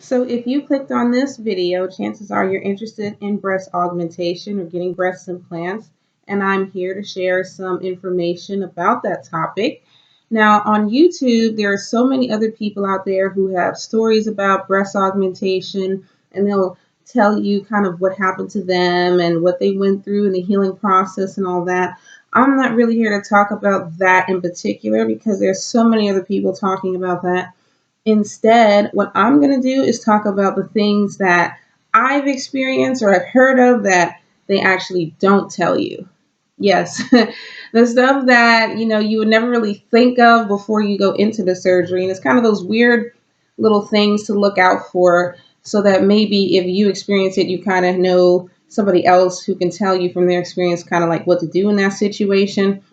So if you clicked on this video, chances are you're interested in breast augmentation or getting breast implants, and I'm here to share some information about that topic. Now, on YouTube, there are so many other people out there who have stories about breast augmentation, and they'll tell you kind of what happened to them and what they went through in the healing process and all that. I'm not really here to talk about that in particular because there's so many other people talking about that. Instead, what I'm going to do is talk about the things that I've experienced or I've heard of that they actually don't tell you. Yes, the stuff that you would never really think of before you go into the surgery, and it's kind of those weird little things to look out for, so that maybe if you experience it, you kind of know somebody else who can tell you from their experience, kind of like what to do in that situation.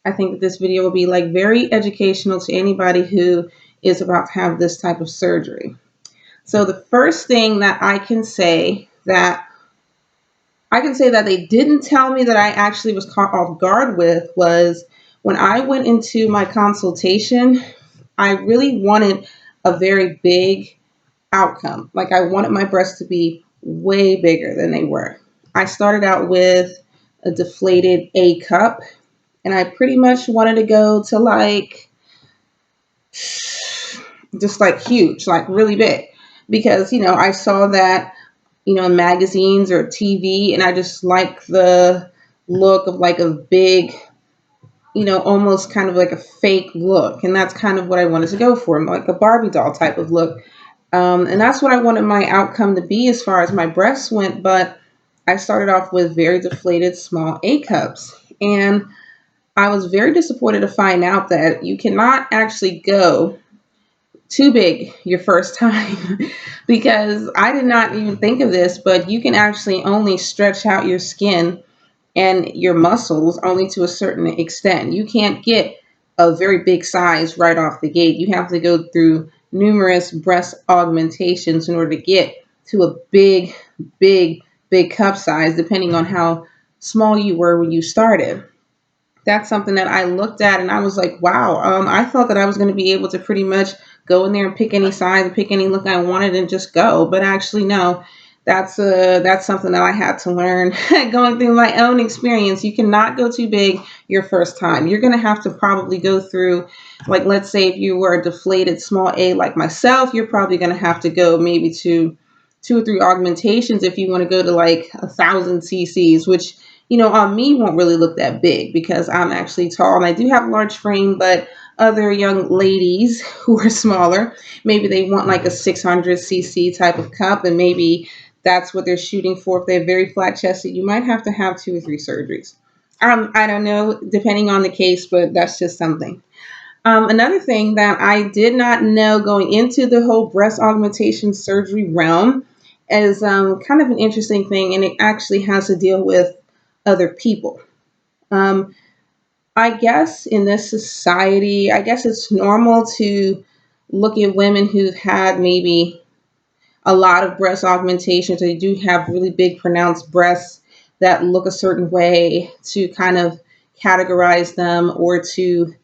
I think that this video will be like very educational to anybody who is about to have this type of surgery. So the first thing that I can say that they didn't tell me that I actually was caught off guard with was when I went into my consultation, I really wanted a very big outcome. Like I wanted my breasts to be way bigger than they were. I started out with a deflated A cup, and I pretty much wanted to go to like just like huge, like really big, because I saw that in magazines or TV, and I just like the look of like a big, almost kind of like a fake look, and that's kind of what I wanted to go for, like a Barbie doll type of look. And that's what I wanted my outcome to be as far as my breasts went. But I started off with very deflated small A cups, and I was very disappointed to find out that you cannot actually go too big your first time because I did not even think of this, but you can actually only stretch out your skin and your muscles only to a certain extent. You can't get a very big size right off the gate. You have to go through numerous breast augmentations in order to get to a big, big, big cup size, depending on how small you were when you started. That's something that I looked at and I was like, wow, I thought that I was going to be able to pretty much go in there and pick any size and pick any look I wanted and just go. But actually, no, that's something that I had to learn going through my own experience. You cannot go too big your first time. You're going to have to probably go through, like, let's say if you were a deflated small A like myself, you're probably going to have to go maybe to 2 or 3 augmentations if you want to go to like 1,000 cc's, which on me won't really look that big because I'm actually tall and I do have a large frame, but other young ladies who are smaller, maybe they want like a 600 cc type of cup, and maybe that's what they're shooting for. If they're very flat chested, you might have to have 2 or 3 surgeries. I don't know, depending on the case, but that's just something. Another thing that I did not know going into the whole breast augmentation surgery realm is kind of an interesting thing, and it actually has to deal with other people. Um, I guess in this society, I guess it's normal to look at women who've had maybe a lot of breast augmentations. They do have really big, pronounced breasts that look a certain way, to kind of categorize them or to,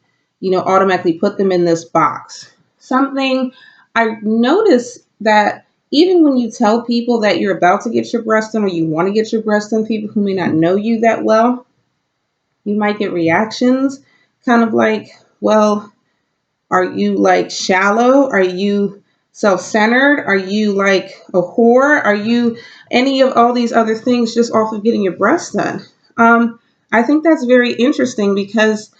automatically put them in this box. Something I noticed that even when you tell people that you're about to get your breast done or you want to get your breast done, people who may not know you that well, you might get reactions kind of like, well, are you like shallow? Are you self centered? Are you like a whore? Are you any of all these other things just off of getting your breasts done? I think that's very interesting because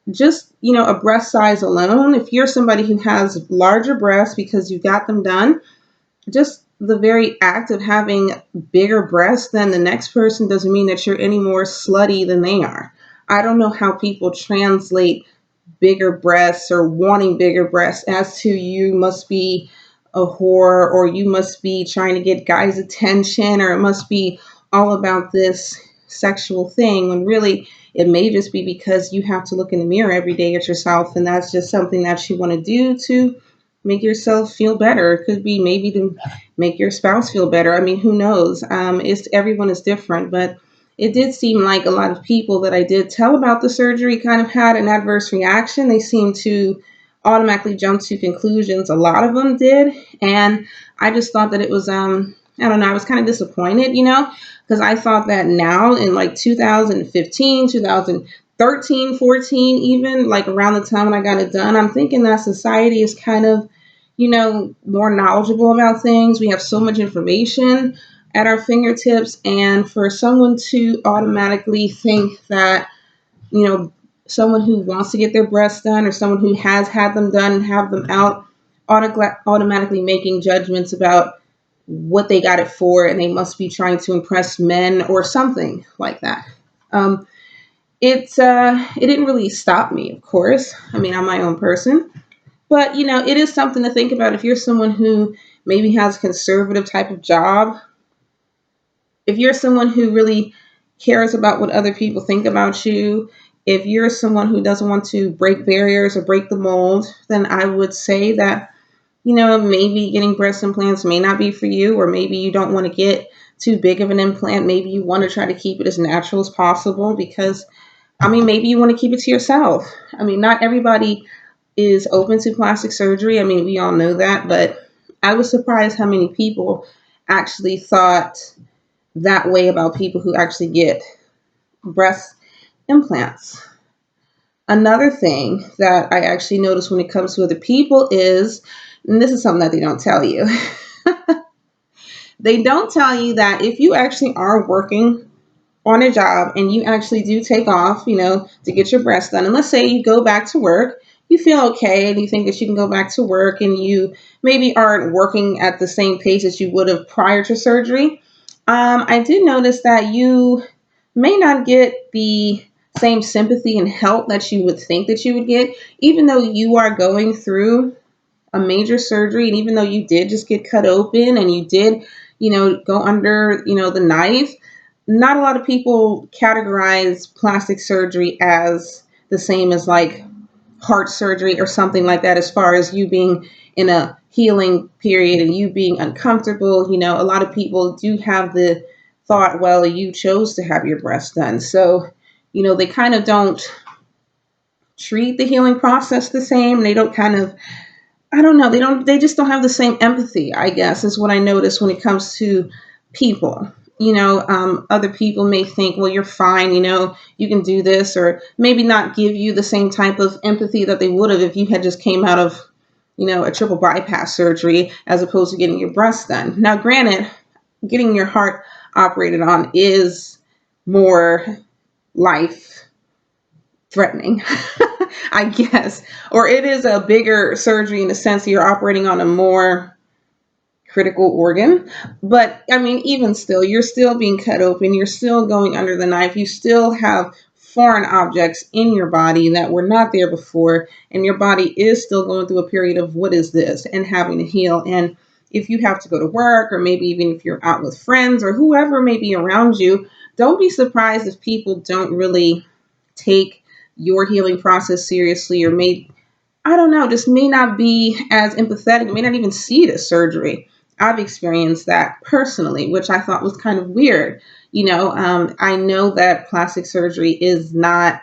just, a breast size alone, if you're somebody who has larger breasts because you got them done, just the very act of having bigger breasts than the next person doesn't mean that you're any more slutty than they are. I don't know how people translate bigger breasts or wanting bigger breasts as to you must be a whore, or you must be trying to get guys' attention, or it must be all about this sexual thing, when really it may just be because you have to look in the mirror every day at yourself, and that's just something that you want to do to make yourself feel better. It could be maybe to make your spouse feel better. I mean, who knows? It's everyone is different, but it did seem like a lot of people that I did tell about the surgery kind of had an adverse reaction. They seemed to automatically jump to conclusions. A lot of them did, and I just thought that it was I don't know, I was kind of disappointed, because I thought that now in like 2015, 2013, 14, even like around the time when I got it done, I'm thinking that society is kind of, more knowledgeable about things. We have so much information at our fingertips, and for someone to automatically think that, you know, someone who wants to get their breasts done or someone who has had them done and have them out automatically making judgments about what they got it for, and they must be trying to impress men or something like that. Um, it didn't really stop me, of course. I mean, I'm my own person, but it is something to think about if you're someone who maybe has a conservative type of job. If you're someone who really cares about what other people think about you, if you're someone who doesn't want to break barriers or break the mold, then I would say that, maybe getting breast implants may not be for you, or maybe you don't want to get too big of an implant. Maybe you want to try to keep it as natural as possible because, I mean, maybe you want to keep it to yourself. I mean, not everybody is open to plastic surgery. I mean, we all know that, but I was surprised how many people actually thought that way about people who actually get breast implants. Another thing that I actually notice when it comes to other people is, and this is something that they don't tell you, they don't tell you that if you actually are working on a job and you actually do take off, to get your breast done, and let's say you go back to work, you feel okay and you think that you can go back to work and you maybe aren't working at the same pace as you would have prior to surgery. I did notice that you may not get the same sympathy and help that you would think that you would get, even though you are going through a major surgery, and even though you did just get cut open and you did, go under, the knife. Not a lot of people categorize plastic surgery as the same as like heart surgery or something like that, as far as you being in a healing period and you being uncomfortable. A lot of people do have the thought, well, you chose to have your breast done. So, they kind of don't treat the healing process the same. They don't kind of, I don't know, they just don't have the same empathy, I guess, is what I notice when it comes to people. Other people may think, well, you're fine, you can do this, or maybe not give you the same type of empathy that they would have if you had just came out of, a triple bypass surgery as opposed to getting your breast done. Now, granted, getting your heart operated on is more life threatening, I guess, or it is a bigger surgery in the sense that you're operating on a more critical organ. But I mean, even still, you're still being cut open, you're still going under the knife, you still have foreign objects in your body that were not there before, and your body is still going through a period of what is this and having to heal. And if you have to go to work, or maybe even if you're out with friends or whoever may be around you, don't be surprised if people don't really take your healing process seriously, or may, I don't know, just may not be as empathetic, may not even see it as surgery. I've experienced that personally, which I thought was kind of weird. I know that plastic surgery is not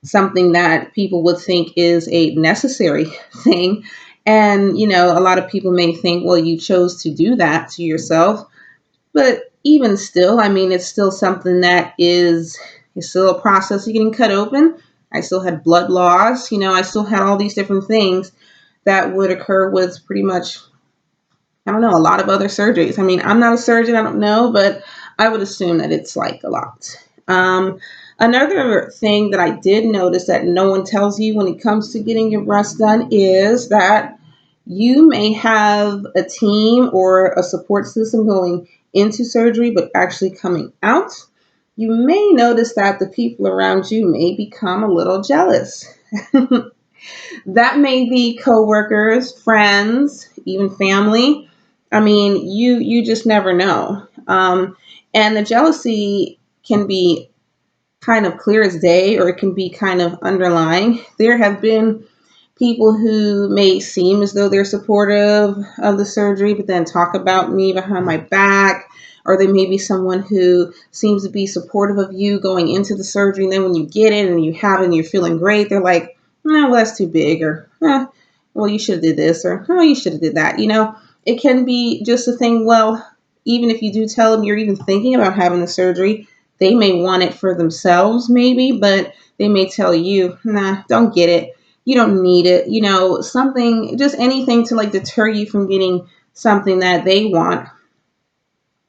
something that people would think is a necessary thing. And, a lot of people may think, well, you chose to do that to yourself. But even still, I mean, it's still something that is still a process of getting cut open. I still had blood loss, I still had all these different things that would occur with pretty much, I don't know, a lot of other surgeries. I mean, I'm not a surgeon, I don't know, but I would assume that it's like a lot. Another thing that I did notice that no one tells you when it comes to getting your breast done is that you may have a team or a support system going into surgery, but actually coming out, you may notice that the people around you may become a little jealous. That may be coworkers, friends, even family. I mean, you just never know. And the jealousy can be kind of clear as day, or it can be kind of underlying. There have been people who may seem as though they're supportive of the surgery, but then talk about me behind my back. Or they may be someone who seems to be supportive of you going into the surgery. And then when you get it and you have it and you're feeling great, they're like, no, well, that's too big, or well, you should have did this, or oh, you should have did that. It can be just a thing. Well, even if you do tell them you're even thinking about having the surgery, they may want it for themselves, maybe, but they may tell you, nah, don't get it. You don't need it. Something, just anything to like deter you from getting something that they want.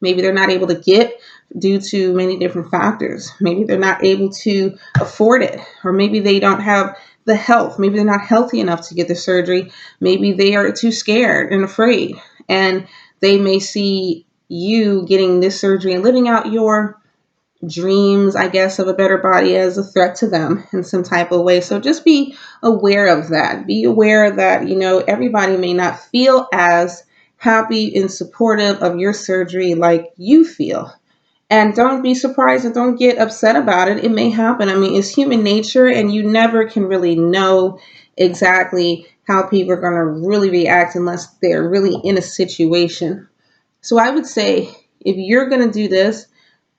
Maybe they're not able to get due to many different factors. Maybe they're not able to afford it, or maybe they don't have the health. Maybe they're not healthy enough to get the surgery. Maybe they are too scared and afraid, and they may see you getting this surgery and living out your dreams, I guess, of a better body as a threat to them in some type of way. So just be aware of that. Be aware that, everybody may not feel as happy and supportive of your surgery like you feel. And don't be surprised and don't get upset about it. It may happen. I mean, it's human nature, and you never can really know exactly how people are going to really react unless they're really in a situation. So I would say if you're going to do this,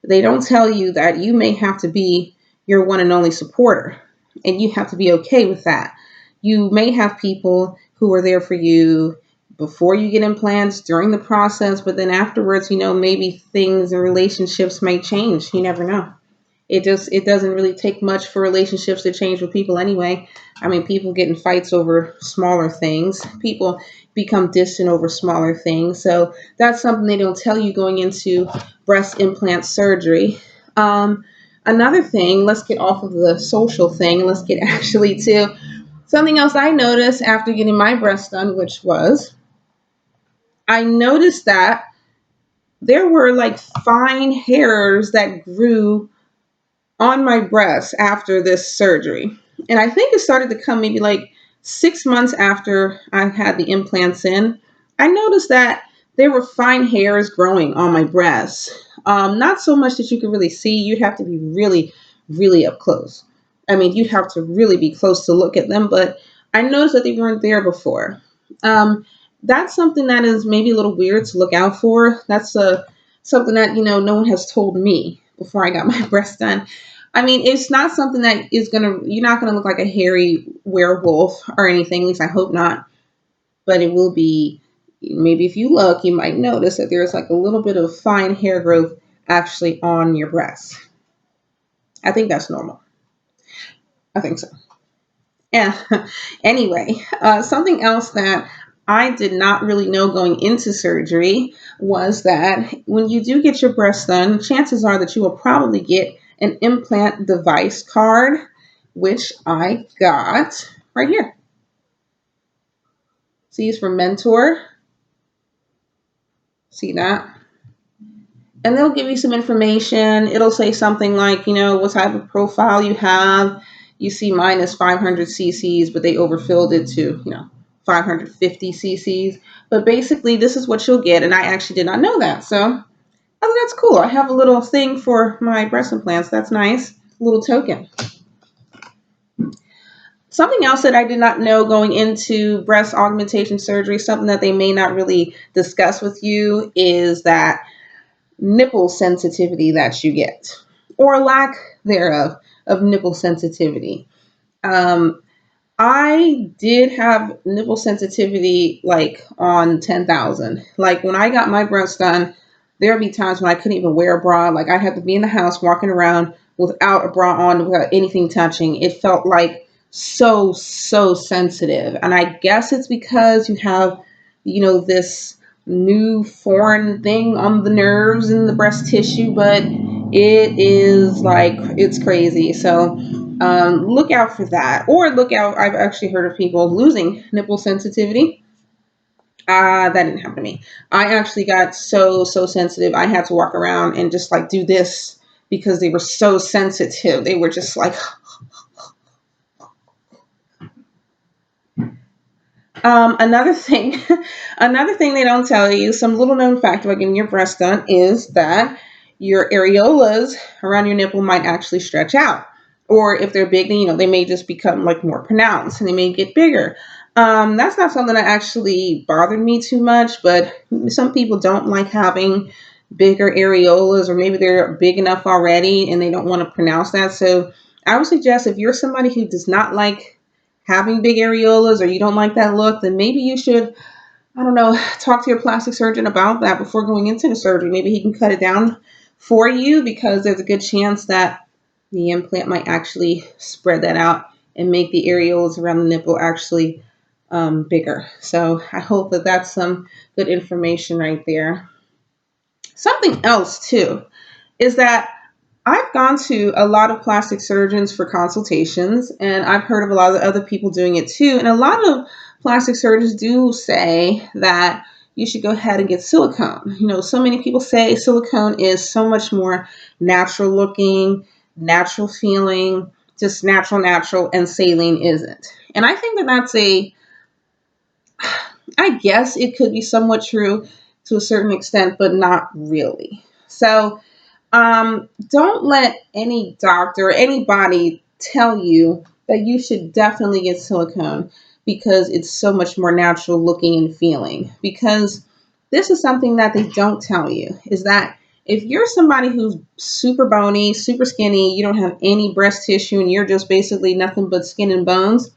they don't tell you that you may have to be your one and only supporter, and you have to be okay with that. You may have people who are there for you before you get implants, during the process, but then afterwards, maybe things and relationships may change. You never know. It doesn't really take much for relationships to change with people anyway. I mean, people get in fights over smaller things. People become distant over smaller things. So that's something they don't tell you going into breast implant surgery. Another thing, let's get off of the social thing. Let's get actually to something else I noticed after getting my breast done, which was I noticed that there were like fine hairs that grew on my breast after this surgery. And I think it started to come maybe like 6 months after I had the implants in. I noticed that there were fine hairs growing on my breast. Not so much that you could really see. You'd have to be really, really up close. I mean, you'd have to really be close to look at them, but I noticed that they weren't there before. Um, that's something that is maybe a little weird to look out for. That's something that, no one has told me before I got my breast done. I mean, it's not something that you're not gonna look like a hairy werewolf or anything, at least I hope not. But it will be, maybe if you look, you might notice that there's like a little bit of fine hair growth actually on your breast. I think that's normal. I think so. Yeah. Anyway, something else that I did not really know going into surgery was that when you do get your breast done, chances are that you will probably get an implant device card, which I got right here. See, it's for Mentor. See that? And they'll give you some information. It'll say something like, what type of profile you have. You see mine is 500 cc's, but they overfilled it to, 550 cc's. But basically, this is what you'll get. And I actually did not know that. So I think that's cool. I have a little thing for my breast implants. That's nice. A little token. Something else that I did not know going into breast augmentation surgery, something that they may not really discuss with you, is that nipple sensitivity that you get, or lack thereof of nipple sensitivity. Um, I did have nipple sensitivity like on 10,000. Like when I got my breast done, there would be times when I couldn't even wear a bra. Like I had to be in the house walking around without a bra on, without anything touching. It felt like so sensitive. And I guess it's because you have, this new foreign thing on the nerves and the breast tissue, but it is like, it's crazy. So look out for that. Or look out, I've actually heard of people losing nipple sensitivity. That didn't happen to me. I actually got so sensitive. I had to walk around and just like do this because they were so sensitive. They were just like, another thing, another thing they don't tell you, some little known fact about getting your breast done is that your areolas around your nipple might actually stretch out. Or if they're big, then, they may just become like more pronounced and they may get bigger. That's not something that actually bothered me too much, but some people don't like having bigger areolas, or maybe they're big enough already and they don't want to pronounce that. So I would suggest if you're somebody who does not like having big areolas or you don't like that look, then maybe you should, I don't know, talk to your plastic surgeon about that before going into the surgery. Maybe he can cut it down for you because there's a good chance that the implant might actually spread that out and make the areolas around the nipple actually bigger. So I hope that that's some good information right there. Something else too is that I've gone to a lot of plastic surgeons for consultations, and I've heard of a lot of other people doing it too. And a lot of plastic surgeons do say that you should go ahead and get silicone. You know, so many people say silicone is so much more natural looking, natural feeling, just natural, and saline isn't. And I think that that's I guess it could be somewhat true to a certain extent, but not really. So, don't let any doctor or anybody tell you that you should definitely get silicone because it's so much more natural looking and feeling. Because this is something that they don't tell you is that if you're somebody who's super bony, super skinny, you don't have any breast tissue, and you're just basically nothing but skin and bones,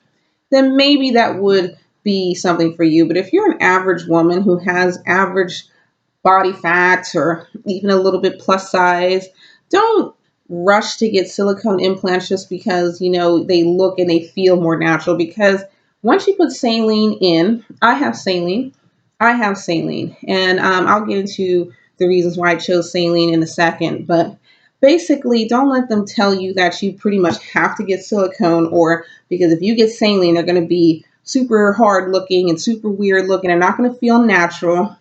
then maybe that would be something for you. But if you're an average woman who has average body fat or even a little bit plus size, don't rush to get silicone implants just because, they look and they feel more natural. Because once you put saline in, I have saline, and I'll get into the reasons why I chose saline in a second. But basically, don't let them tell you that you pretty much have to get silicone, or because if you get saline, they're going to be super hard looking and super weird looking. They're not going to feel natural.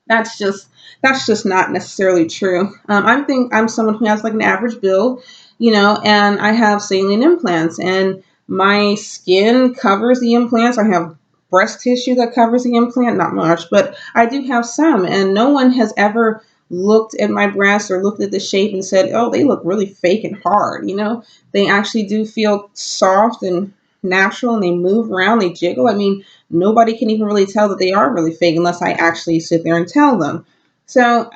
That's just that's just not necessarily true. I'm someone who has like an average build, and I have saline implants, and my skin covers the implants. I have breast tissue that covers the implant, not much, but I do have some, and no one has ever looked at my breasts or looked at the shape and said, "Oh, they look really fake and hard." They actually do feel soft and natural, and they move around, they jiggle. I mean, nobody can even really tell that they are really fake unless I actually sit there and tell them. So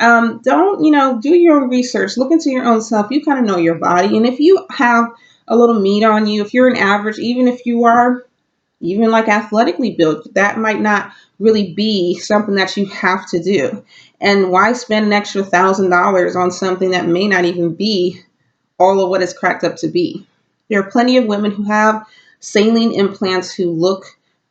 don't, do your own research, look into your own self. You kind of know your body. And if you have a little meat on you, if you're an average, even if you are even like athletically built, that might not really be something that you have to do. And why spend an extra $1,000 on something that may not even be all of what it's cracked up to be? There are plenty of women who have saline implants who look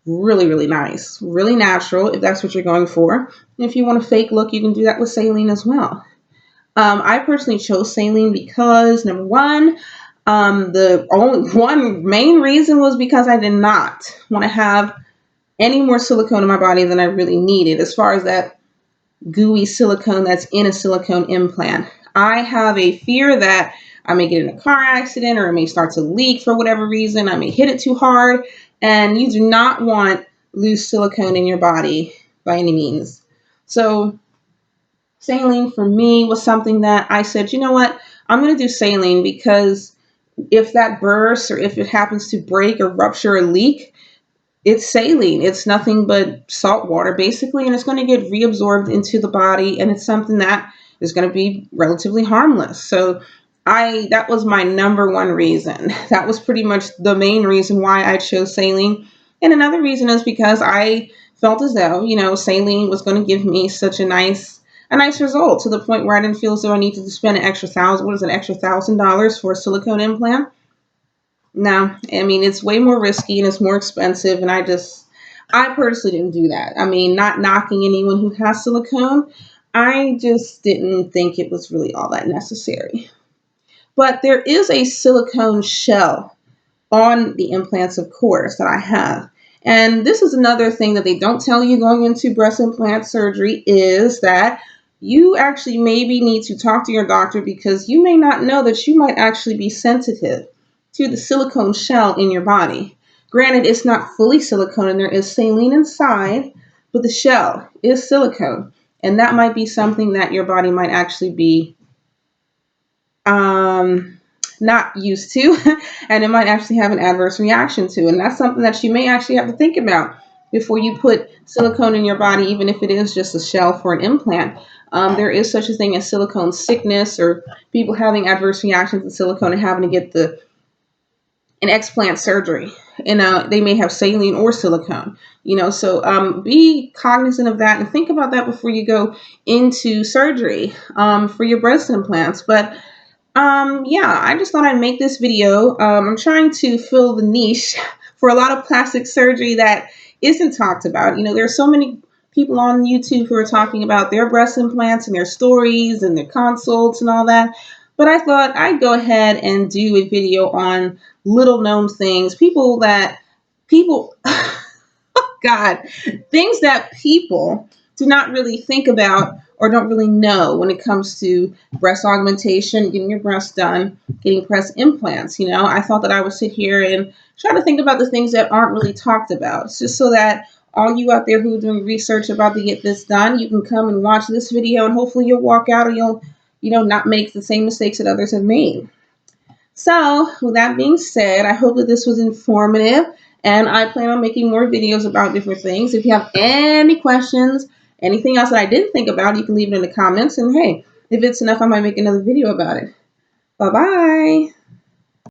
really, really nice, really natural, if that's what you're going for. And if you want a fake look, you can do that with saline as well. I personally chose saline because number one, the only one main reason was because I did not want to have any more silicone in my body than I really needed, as far as that gooey silicone that's in a silicone implant. I have a fear that I may get in a car accident, or it may start to leak for whatever reason. I may hit it too hard, and you do not want loose silicone in your body by any means. So saline for me was something that I said, you know what, I'm going to do saline because if that bursts or if it happens to break or rupture or leak, it's saline. It's nothing but salt water, basically, and it's going to get reabsorbed into the body, and it's something that is going to be relatively harmless. So that was my number one reason. That was pretty much the main reason why I chose saline. And another reason is because I felt as though, saline was going to give me such a nice result, to the point where I didn't feel as though I needed to spend an extra $1,000 for a silicone implant. No, I mean, it's way more risky and it's more expensive. And I personally didn't do that. I mean, not knocking anyone who has silicone. I just didn't think it was really all that necessary. But there is a silicone shell on the implants, of course, that I have. And this is another thing that they don't tell you going into breast implant surgery, is that you actually maybe need to talk to your doctor, because you may not know that you might actually be sensitive to the silicone shell in your body. Granted, it's not fully silicone and there is saline inside, but the shell is silicone. And that might be something that your body might actually be um, not used to, and it might actually have an adverse reaction to. And that's something that you may actually have to think about before you put silicone in your body, even if it is just a shell for an implant. There is such a thing as silicone sickness, or people having adverse reactions to silicone and having to get the an explant surgery. And they may have saline or silicone, so be cognizant of that and think about that before you go into surgery for your breast implants. But yeah, I just thought I'd make this video. I'm trying to fill the niche for a lot of plastic surgery that isn't talked about. There's so many people on YouTube who are talking about their breast implants and their stories and their consults and all that. But I thought I'd go ahead and do a video on little known things, people God, things that people do not really think about or don't really know when it comes to breast augmentation, getting your breasts done, getting breast implants. I thought that I would sit here and try to think about the things that aren't really talked about, just so that all you out there who are doing research about to get this done, you can come and watch this video and hopefully you'll walk out or you'll, not make the same mistakes that others have made. So, with that being said, I hope that this was informative and I plan on making more videos about different things. If you have any questions, anything else that I didn't think about, you can leave it in the comments. And hey, if it's enough, I might make another video about it. Bye bye.